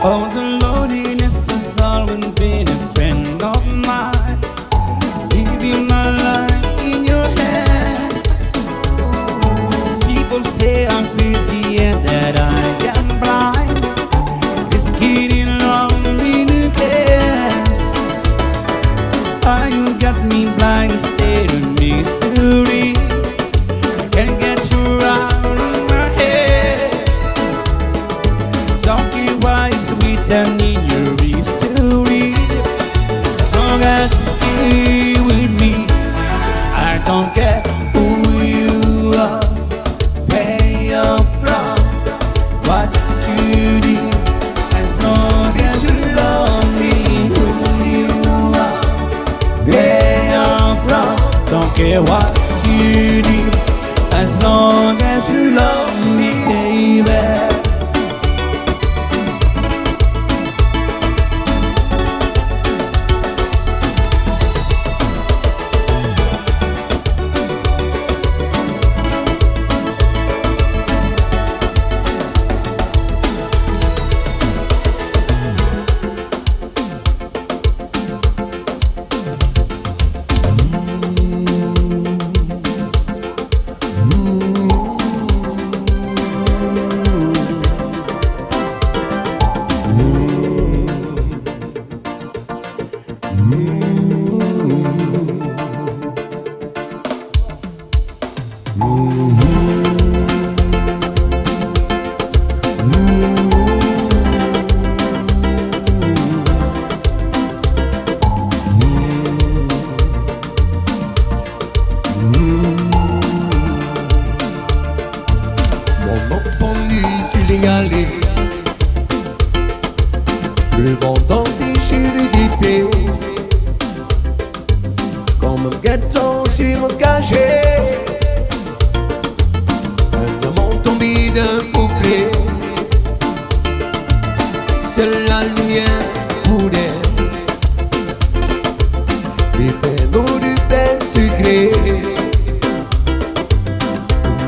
Oh, the loneliness has always been a friend of mine. Leaving my life in your hands. People say I'm crazy and that I am blind. It's getting long in the past. Oh, you got me blind instead of mystery. Can't get you out of my head. Don't care why it's written in your history. As long as you're here with me, I don't care who you are, where you're from, what you did. As long as you love me, who you are, where you're from, don't care what you did. As long as you love me, baby.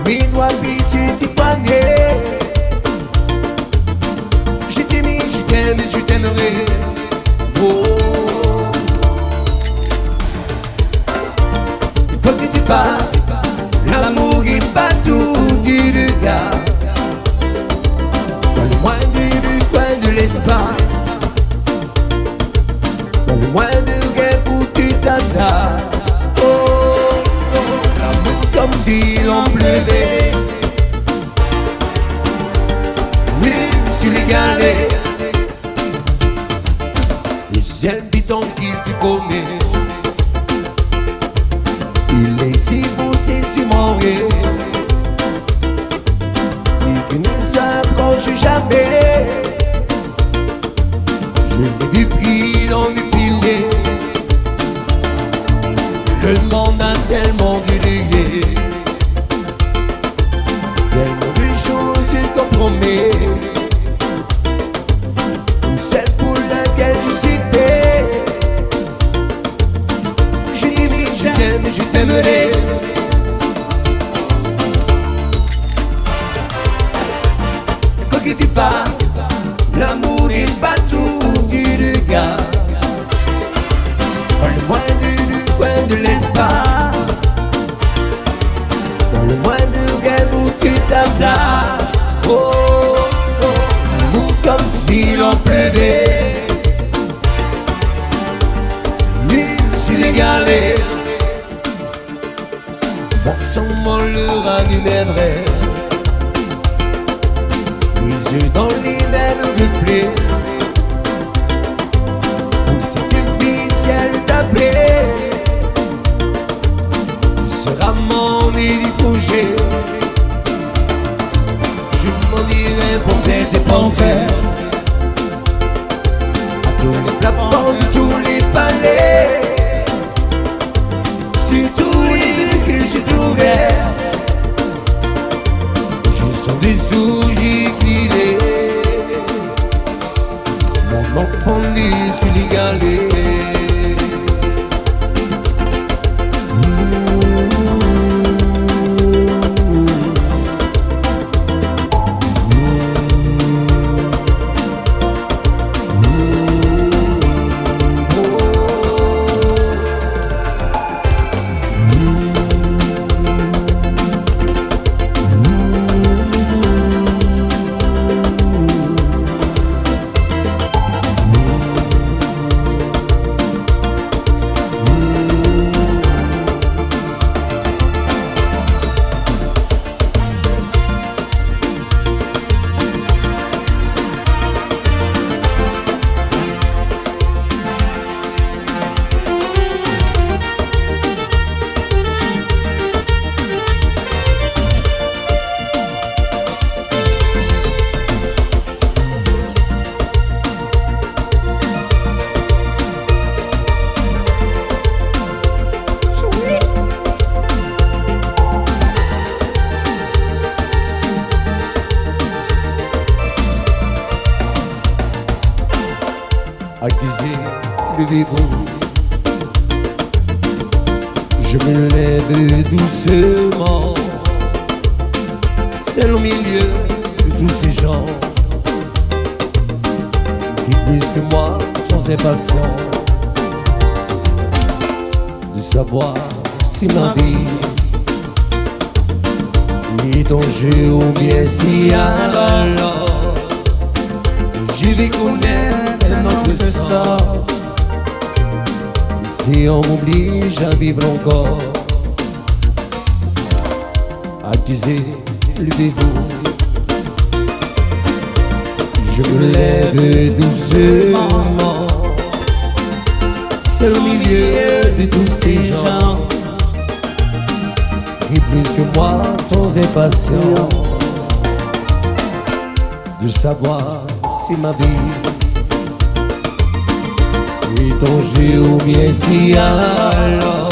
mes doigts puis sur tes poignets. Je t'aime et je t'aimerai. Oh. Quoi que tu fasses, l'amour est partout du regard. Dans le moindre coin de l'espace, dans le moindre rêve où tu t'attends. Oh, oh, l'amour comme si l'on pleuvait. Oui, sur les galets, le ciel piton qu'il te commet. Il est si beau, c'est si mauvais. Et que ne s'approche jamais. Je l'ai vu pris dans mes filets. Le monde a tellement brûlé, tellement de choses qu'on promet. Celle pour laquelle je suis fait. Je t'aime, je t'aime, je t'aimerai. Quoi que tu fasses, l'amour est partout du regard. Dans le moindre coin de l'espace, dans le moindre rêve où tu t'attends. Oh, oh, l'amour comme si l'on pleuvait. Mille sur les galets, bon sang mon le rallumerait. Les yeux dans les mêmes reflets. Où c'est que le ciel t'appelait. Tu seras mon épousé. Je m'en irai pour cette enfer. À tous les plafonds de tous les palais. Sur tous les lieux que j'ai trouvés. Je sens dessous, j'ai glissé. Mon enfant nu sur les galets. Accuser le verrou, je me lève doucement, seul au milieu de tous ces gens qui plus que moi sont impatients de savoir si ma vie est en jeu ou bien si alors je vais connaître notre sort. Si on m'oblige à vivre encore, accuser le dégoût, je me lève doucement, seul au milieu de tous ces gens qui plus que moi sont impatients de savoir si ma vie est en jeu ou bien si alors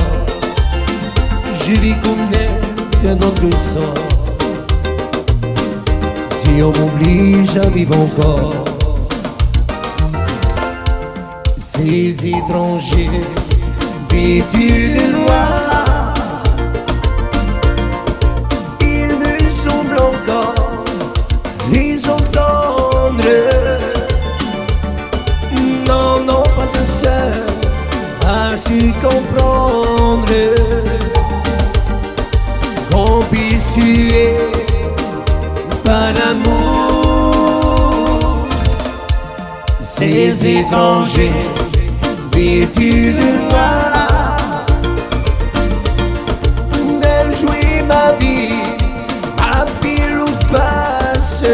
je vais connaître notre sort. Si on m'oblige à vivre encore, ces étrangers vêtus de noir, ils me ces étrangers vêtus de noir. D'elle jouer ma vie, à pile ou face.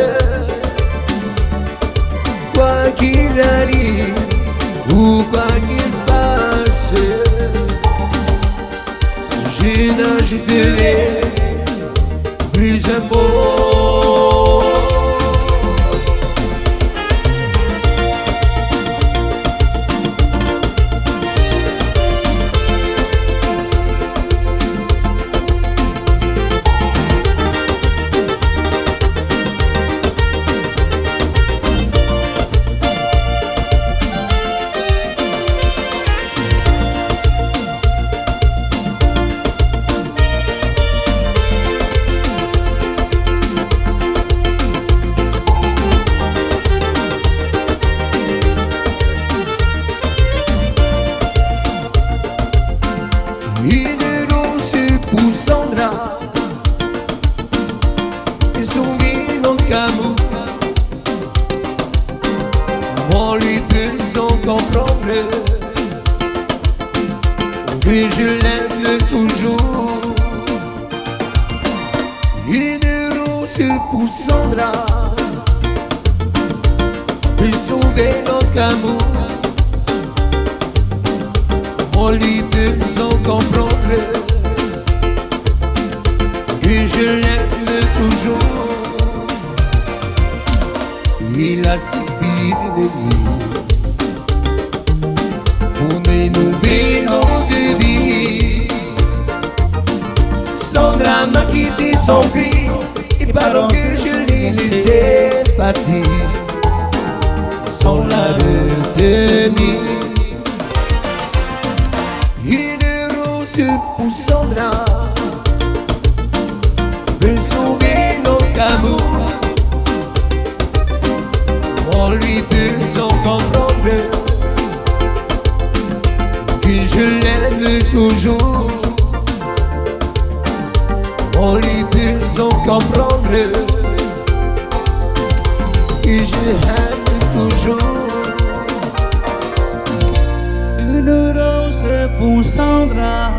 Quoi qu'il arrive, ou quoi qu'il fasse, je n'ajouterai plus un mot. Une rose pour Sandra, et son mignon d'amour, en lui faisant comprendre que je l'aime toujours. Une rose pour Sandra, et son mignon amour, en lui faisant comprendre que je l'aime toujours. Il a suffi de venir pour m'énouer notre vie. Sandra m'a quitté sans cri, et pendant que je l'ai laissé partir sans la retenir. Une rose pour Sandra veut sauver notre amour, en lui faisant comprendre que je l'aime toujours, en lui faisant comprendre que je l'aime toujours. Une rose pour Sandra